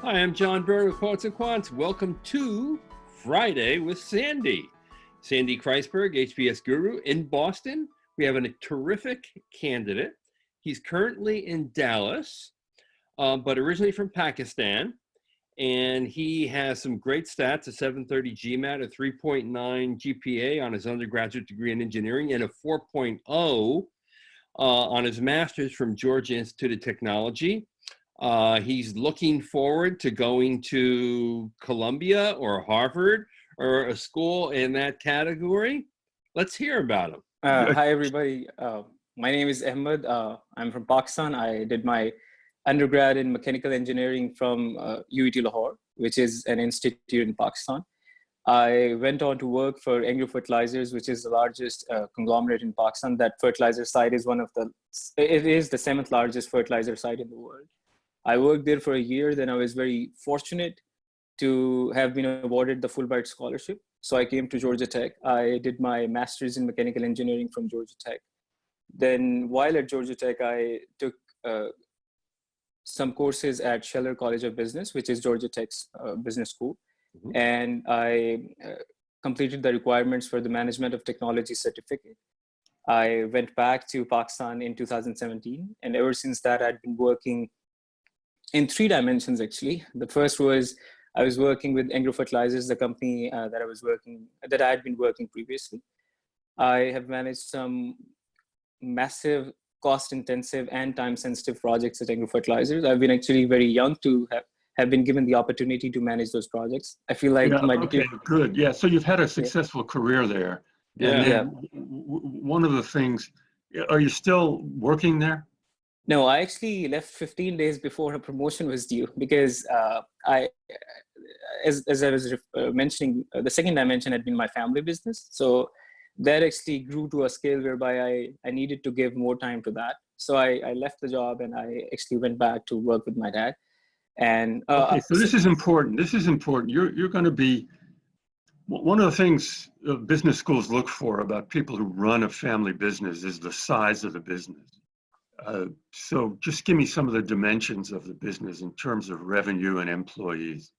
Hi, I'm John Byrne with Poets and Quants. Welcome to Friday with Sandy. Sandy Kreisberg, HBS guru in Boston. We have a terrific candidate. He's currently in Dallas, but originally from Pakistan. And he has some great stats, a 730 GMAT, a 3.9 GPA on his undergraduate degree in engineering, and a 4.0 on his master's from Georgia Institute of Technology. He's looking forward to going to Columbia or Harvard or a school in that category. Let's hear about him. Hi, everybody. My name is Ahmed. I'm from Pakistan. I did my undergrad in mechanical engineering from UET Lahore, which is an institute in Pakistan. I went on to work for Agro Fertilizers, which is the largest conglomerate in Pakistan. That fertilizer site is it is the 7th largest fertilizer site in the world. I worked there for a year. Then I was very fortunate to have been awarded the Fulbright scholarship. So I came to Georgia Tech. I did my master's in mechanical engineering from Georgia Tech. Then while at Georgia Tech, I took some courses at Scheller College of Business, which is Georgia Tech's business school. Mm-hmm. And I completed the requirements for the Management of Technology certificate. I went back to Pakistan in 2017. And ever since that, I'd been working in 3 dimensions, actually. The first was I was working with Agro Fertilizers, the company that I had been working previously. I have managed some massive, cost-intensive and time-sensitive projects at Agro Fertilizers. I've been actually very young to have been given the opportunity to manage those projects. I feel like good. Yeah, so you've had a successful career there. And then one of the things, are you still working there? No, I actually left 15 days before a promotion was due because as I was mentioning, the second dimension had been my family business. So that actually grew to a scale whereby I needed to give more time to that. So I left the job and I actually went back to work with my dad. And okay, so this is important. This is important. You're going to be, one of the things business schools look for about people who run a family business is the size of the business. So just give me some of the dimensions of the business in terms of revenue and employees.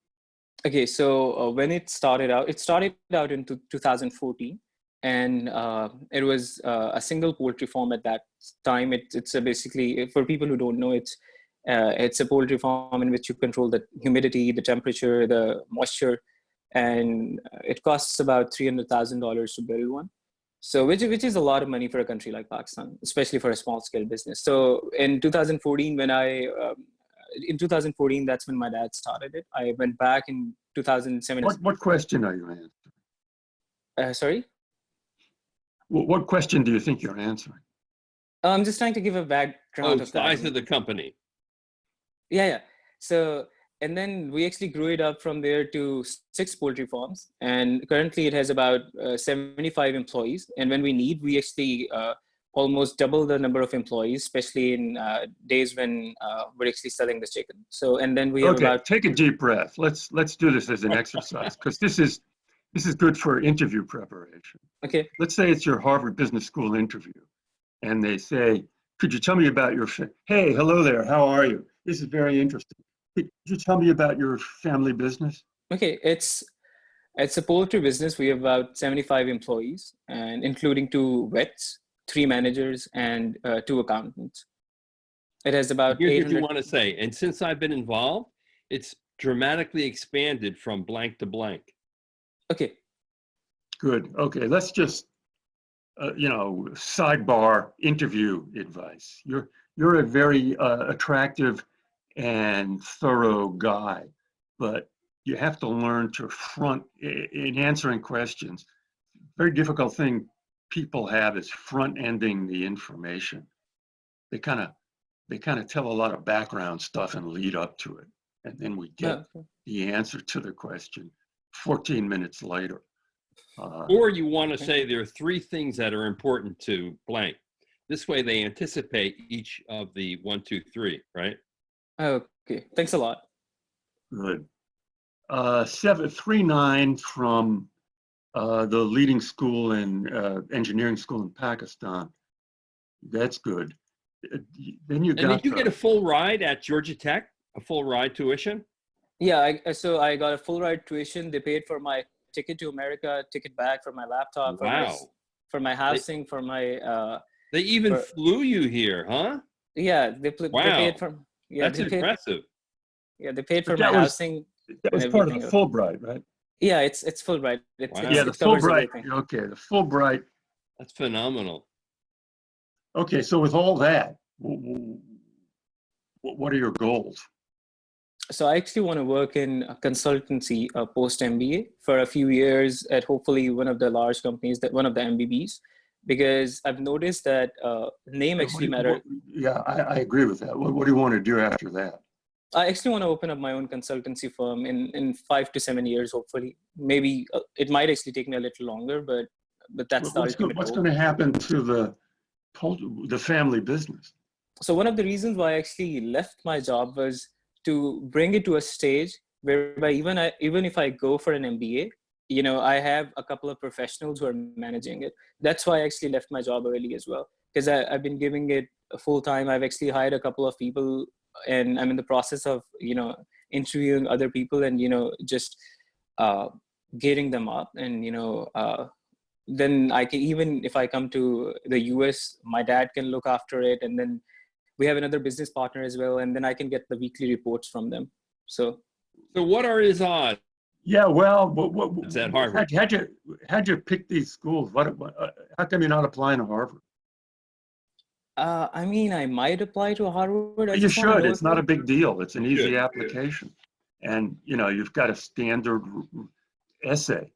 Okay, so when it started out in 2014, and it was a single poultry farm at that time. It's basically, for people who don't know, it's a poultry farm in which you control the humidity, the temperature, the moisture, and it costs about $300,000 to build one. So which is a lot of money for a country like Pakistan, especially for a small scale business. So in 2014, that's when my dad started it. I went back in 2007. What question are you answering? Sorry? What question do you think you're answering? I'm just trying to give a background of size of the company. Yeah. So, and then we actually grew it up from there to 6 poultry farms. And currently it has about 75 employees. And when we need, we actually almost double the number of employees, especially in days when we're actually selling the chicken. So, and then we have about... Take a deep breath. Let's do this as an exercise, because this is good for interview preparation. Okay. Let's say it's your Harvard Business School interview, and they say, could you tell me about your, hey, hello there, how are you? This is very interesting. Could you tell me about your family business? Okay, it's a poultry business. We have about 75 employees, and including 2 vets, 3 managers, and 2 accountants. It has about Here's what you want to say. And since I've been involved, it's dramatically expanded from blank to blank. Okay. Good. Okay, let's just, sidebar interview advice. You're a very attractive and thorough guy, but you have to learn to in answering questions. Very difficult thing people have is front-ending the information. They kind of tell a lot of background stuff and lead up to it, and then we get the answer to the question 14 minutes later. Or you want to say there are 3 things that are important to blank. This way they anticipate each of the 1, 2, 3, right? Okay, thanks a lot. Good. 739 from the leading school in engineering school in Pakistan. That's good. Then you get a full ride at Georgia Tech, a full ride tuition? Yeah, so I got a full ride tuition. They paid for my ticket to America, ticket back, for my laptop, Wow. for my They, housing, for my they even for flew you here, huh? yeah, they paid Wow. for yeah, That's they paid impressive. yeah, they paid But for my housing that and was part of everything the else. Fulbright, right? Yeah, it's full ride. Yeah, Wow. the It covers Fulbright. everything. Okay, the Fulbright. That's phenomenal. Okay, so with all that, what are your goals? So I actually want to work in a consultancy post MBA for a few years at hopefully one of the large companies, that one of the MBBs, because I've noticed that name Yeah, actually matters. yeah, I agree with that. What do you want to do after that? I actually want to open up my own consultancy firm in 5 to 7 years, hopefully. Maybe it might actually take me a little longer, but that's the ultimate What's goal. going to happen to the family business? So one of the reasons why I actually left my job was to bring it to a stage whereby even if I go for an MBA, I have a couple of professionals who are managing it. That's why I actually left my job early as well, because I've been giving it a full time. I've actually hired a couple of people, and I'm in the process of interviewing other people, and just uh, gearing them up, and then I can, even if I come to the US, my dad can look after it, and then we have another business partner as well, and then I can get the weekly reports from them. So what are his odds? Yeah, well, It's at Harvard. how'd you pick these schools? How come you're not applying to Harvard? I mean, I might apply to Harvard. I You just want to should. know It's not a big deal. It's an easy Good. application, and you've got a standard essay.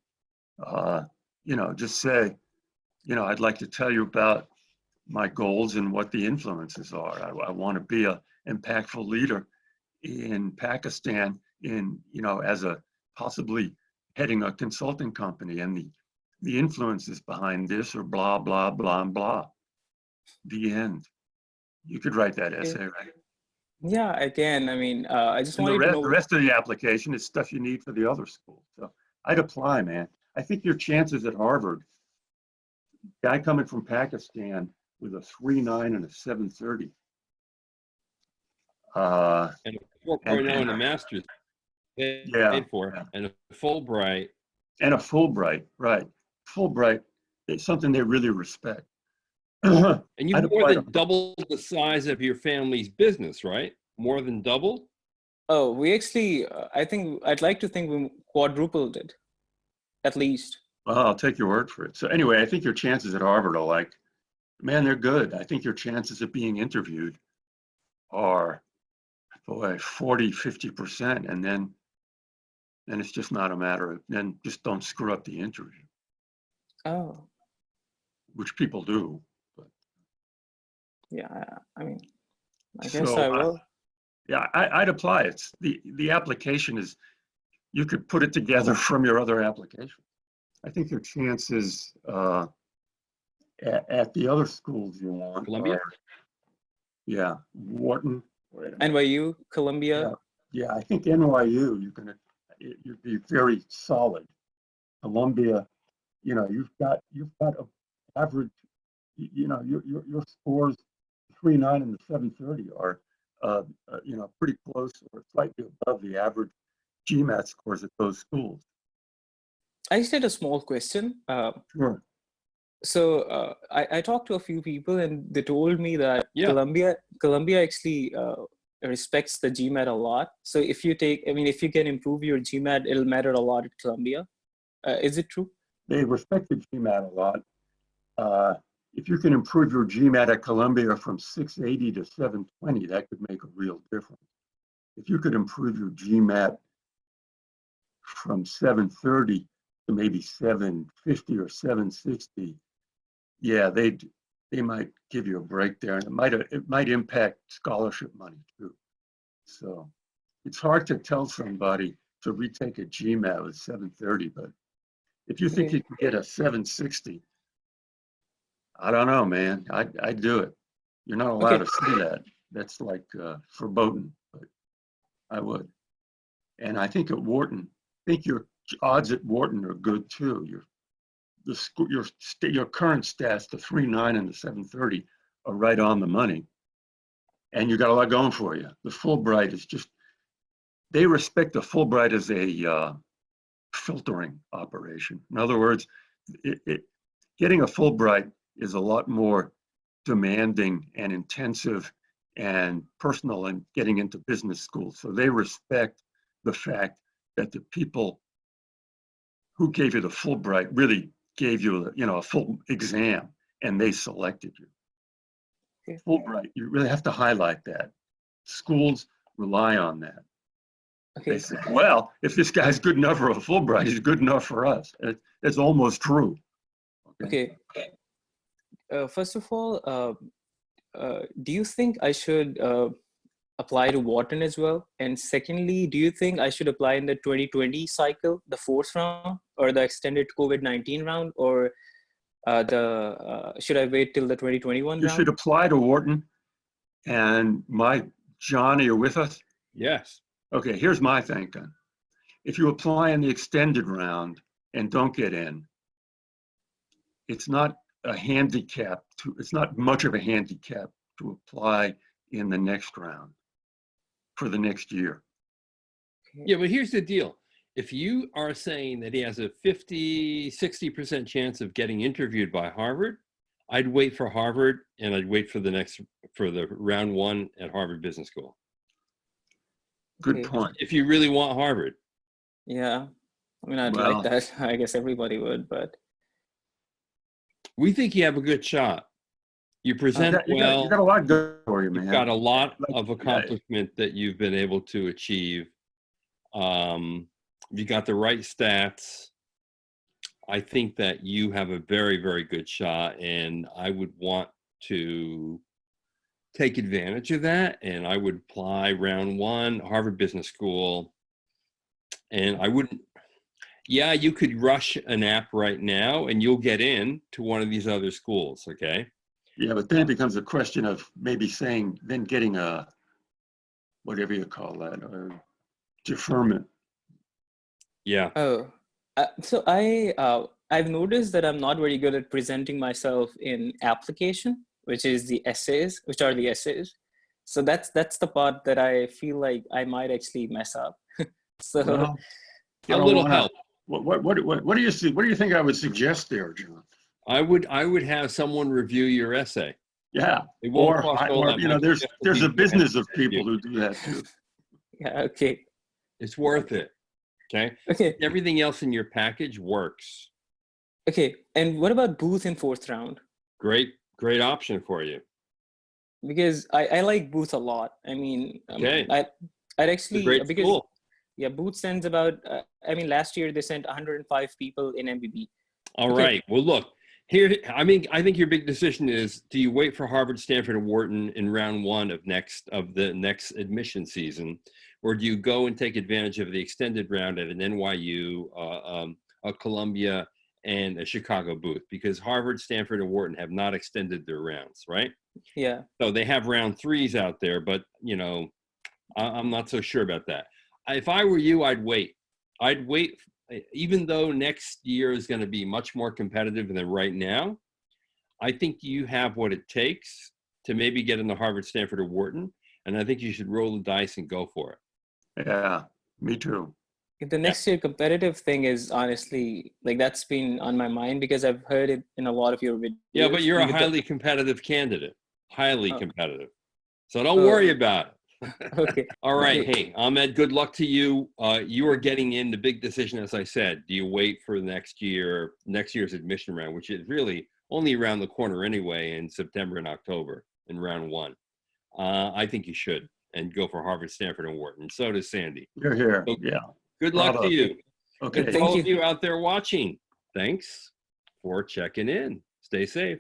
Just say, I'd like to tell you about my goals and what the influences are. I want to be an impactful leader in Pakistan as a possibly heading a consulting company, and the influences behind this are blah, blah, blah, and blah. The end. You could write that Okay. essay, right? Yeah, I can. I mean, I just And wanted to know. the rest of the application is stuff you need for the other schools. So I'd apply, man. I think your chances at Harvard, guy coming from Pakistan with a 3.9 and a 730. And a 4.0 and, and a master's paid yeah, for, yeah. and a Fulbright. And a Fulbright, right. Fulbright is something they really respect. I'd And you've more apply to than doubled the size of your family's business, right? More than double? Oh, we actually, I'd like to think we quadrupled it, at least. Well, I'll take your word for it. So anyway, I think your chances at Harvard are man, they're good. I think your chances of being interviewed are, boy, 40, 50%. And then it's just not a matter of, then just don't screw up the interview, Oh, which people do. But yeah. I mean, I guess so, I will. yeah, I'd apply. It's the application is, you could put it together from your other application. I think your chances at the other schools you want Columbia? are, yeah, Wharton. NYU, Columbia. Yeah, I think NYU, you'd be very solid. Columbia, you've got a average, your scores 3.9 and the 730 are, pretty close or slightly above the average GMAT scores at those schools. I just had a small question. Sure. So I talked to a few people, and they told me that Yeah. Columbia actually respects the GMAT a lot. So if you can improve your GMAT, it'll matter a lot at Columbia. Is it true? They respect the GMAT a lot. If you can improve your GMAT at Columbia from 680 to 720, that could make a real difference. If you could improve your GMAT from 730 to maybe 750 or 760, yeah, they might give you a break there, and it might impact scholarship money too. So it's hard to tell somebody to retake a GMAT with 730, but if you think Okay. you can get a 760, I don't know, man. I'd do it. You're not allowed to say that. That's like verboten, but I would. And I think at Wharton, I think your odds at Wharton are good too. Your current stats, the 3.9 and the 730, are right on the money, and you got a lot going for you. The Fulbright is just, they respect the Fulbright as a filtering operation. In other words, getting a Fulbright is a lot more demanding and intensive and personal than getting into business school. So they respect the fact that the people who gave you the Fulbright really gave you, a full exam, and they selected you. Okay. Fulbright, you really have to highlight that. Schools rely on that. They Okay. say, well, if this guy's good enough for a Fulbright, he's good enough for us. It's almost true. Okay. First of all, do you think I should apply to Wharton as well? And secondly, do you think I should apply in the 2020 cycle, the fourth round, or the extended COVID-19 round, or should I wait till the 2021 You round? should apply to Wharton. And John, are you with us? Yes. Okay, here's my thinking. If you apply in the extended round and don't get in, it's not it's not much of a handicap to apply in the next round for the next year. Yeah, but here's the deal. If you are saying that he has a 60% chance of getting interviewed by Harvard, I'd wait for Harvard, and I'd wait for the round one at Harvard Business School. Good Okay. point. If you really want Harvard. Yeah, I mean, I'd Well, like that. I guess everybody would, but We think you have a good shot. You present you well. got a lot going for you, man. You've got a lot Like, of accomplishment that you've been able to achieve. You got the right stats. I think that you have a very, very good shot, and I would want to take advantage of that. And I would apply round one, Harvard Business School. And I wouldn't, yeah, you could rush an app right now and you'll get in to one of these other schools, okay? Yeah, but then it becomes a question of maybe getting a, whatever you call that, a deferment. Yeah. Oh, so I've noticed that I'm not very good at presenting myself in application, which are the essays. So that's the part that I feel like I might actually mess up. So well, a little help. What do you see? What do you think I would suggest there, John? I would have someone review your essay. Yeah, it won't cost all that much. There's a business of people who do that too. Yeah. Okay. It's worth it. Okay. Okay. Everything else in your package works. Okay. And what about Booth in fourth round? Great option for you. Because I like Booth a lot. I mean, okay. I'd actually, great because school. Yeah, Booth sends about, last year they sent 105 people in MBB. All right. Well, look, here, I think your big decision is, do you wait for Harvard, Stanford, and Wharton in round one of the next admission season, or do you go and take advantage of the extended round at an NYU, a Columbia, and a Chicago Booth? Because Harvard, Stanford, and Wharton have not extended their rounds, right? Yeah. So they have round threes out there, but, I'm not so sure about that. If I were you, I'd wait. Even though next year is going to be much more competitive than right now. I think you have what it takes to maybe get into Harvard, Stanford, or Wharton, and I think you should roll the dice and go for it. Yeah, me too. The next year competitive thing is honestly, that's been on my mind because I've heard it in a lot of your videos. Yeah, but you're a highly competitive candidate. Highly competitive. So don't worry about it. Okay. All right. Okay. Hey, Ahmed, good luck to you. You are getting in the big decision, as I said. Do you wait for next year's admission round, which is really only around the corner anyway, in September and October in round one? I think you should, and go for Harvard, Stanford, and Wharton. So does Sandy. You're here. So, yeah. Good luck to you. Okay. And all of you out there watching, thanks for checking in. Stay safe.